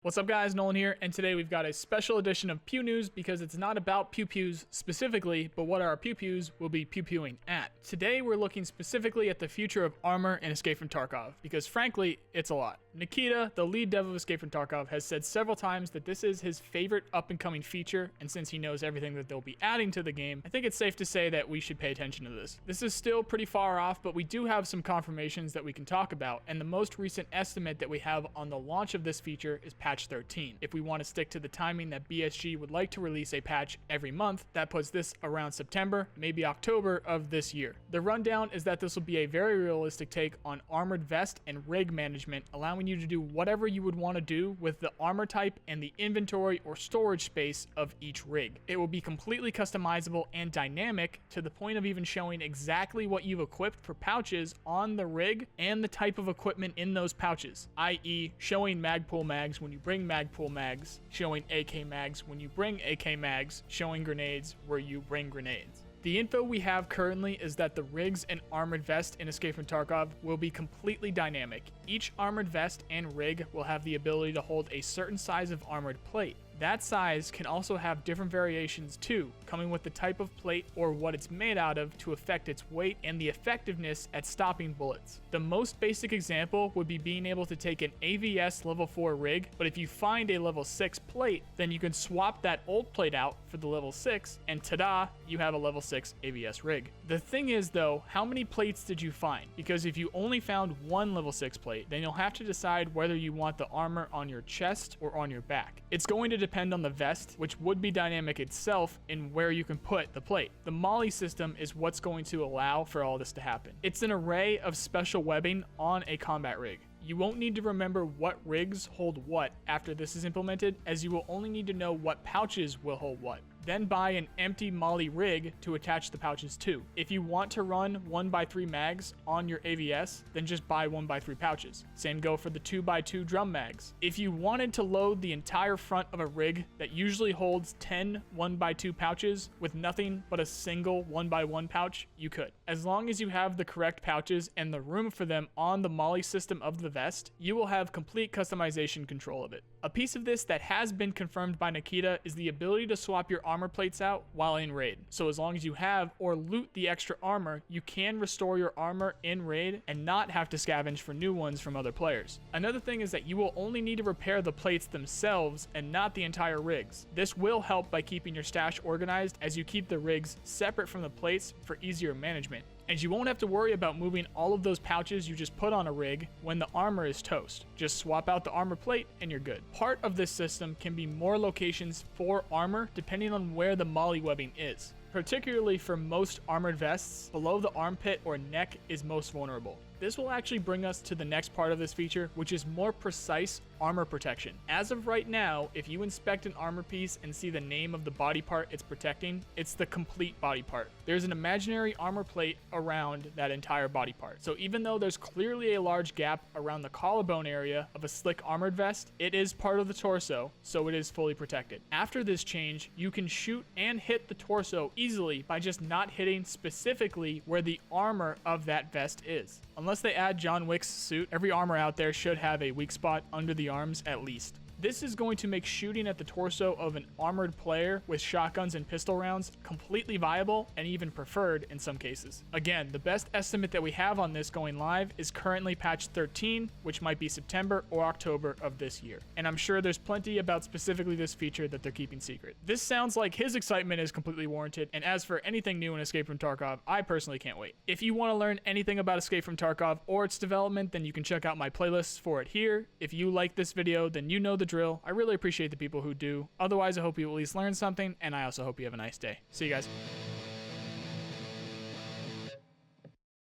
What's up guys, Nolan here, and today we've got a special edition of Pew News because it's not about pew-pews specifically, but what our pew-pews will be pew-pewing at. Today we're looking specifically at the future of armor in Escape from Tarkov, because frankly, it's a lot. Nikita, the lead dev of Escape from Tarkov, has said several times that this is his favorite up-and-coming feature, and since he knows everything that they'll be adding to the game, I think it's safe to say that we should pay attention to this. This is still pretty far off, but we do have some confirmations that we can talk about, and the most recent estimate that we have on the launch of this feature is patch 13. If we want to stick to the timing that BSG would like to release a patch every month, that puts this around September, maybe October of this year. The rundown is that this will be a very realistic take on armored vest and rig management, allowing you to do whatever you would want to do with the armor type and the inventory or storage space of each rig. It will be completely customizable and dynamic to the point of even showing exactly what you've equipped for pouches on the rig and the type of equipment in those pouches, i.e. showing magpul mags when you bring magpul mags, showing AK mags when you bring AK mags, showing grenades where you bring grenades. The info we have currently is that the rigs and armored vest in Escape from Tarkov will be completely dynamic. Each armored vest and rig will have the ability to hold a certain size of armored plate. That size can also have different variations too, coming with the type of plate or what it's made out of to affect its weight and the effectiveness at stopping bullets. The most basic example would be being able to take an AVS level 4 rig, but if you find a level 6 plate, then you can swap that old plate out for the level 6, and ta-da, you have a level 6 AVS rig. The thing is though, how many plates did you find? Because if you only found one level 6 plate, then you'll have to decide whether you want the armor on your chest or on your back. It's going to depend on the vest, which would be dynamic itself in where you can put the plate. The MOLLE system is what's going to allow for all this to happen. It's an array of special webbing on a combat rig. You won't need to remember what rigs hold what after this is implemented, as you will only need to know what pouches will hold what. Then buy an empty MOLLE rig to attach the pouches to. If you want to run 1x3 mags on your AVS, then just buy 1x3 pouches. Same go for the 2x2 drum mags. If you wanted to load the entire front of a rig that usually holds 10 1x2 pouches with nothing but a single 1x1 pouch, you could. As long as you have the correct pouches and the room for them on the MOLLE system of the vest, you will have complete customization control of it. A piece of this that has been confirmed by Nikita is the ability to swap your armor plates out while in raid. So as long as you have or loot the extra armor, you can restore your armor in raid and not have to scavenge for new ones from other players. Another thing is that you will only need to repair the plates themselves and not the entire rigs. This will help by keeping your stash organized as you keep the rigs separate from the plates for easier management. And you won't have to worry about moving all of those pouches you just put on a rig when the armor is toast. Just swap out the armor plate and you're good. Part of this system can be more locations for armor depending on where the MOLLE webbing is. Particularly for most armored vests, below the armpit or neck is most vulnerable. This will actually bring us to the next part of this feature, which is more precise armor protection. As of right now, if you inspect an armor piece and see the name of the body part it's protecting, it's the complete body part. There's an imaginary armor plate around that entire body part. So even though there's clearly a large gap around the collarbone area of a slick armored vest, it is part of the torso, so it is fully protected. After this change, you can shoot and hit the torso easily by just not hitting specifically where the armor of that vest is. Unless they add John Wick's suit, every armor out there should have a weak spot under the arms at least. This is going to make shooting at the torso of an armored player with shotguns and pistol rounds completely viable and even preferred in some cases. Again, the best estimate that we have on this going live is currently patch 13, which might be September or October of this year. And I'm sure there's plenty about specifically this feature that they're keeping secret. This sounds like his excitement is completely warranted, and as for anything new in Escape from Tarkov, I personally can't wait. If you want to learn anything about Escape from Tarkov or its development, then you can check out my playlists for it here. If you like this video, then you know the drill. I really appreciate the people who do. Otherwise, I hope you at least learned something, and I also hope you have a nice day. See you guys.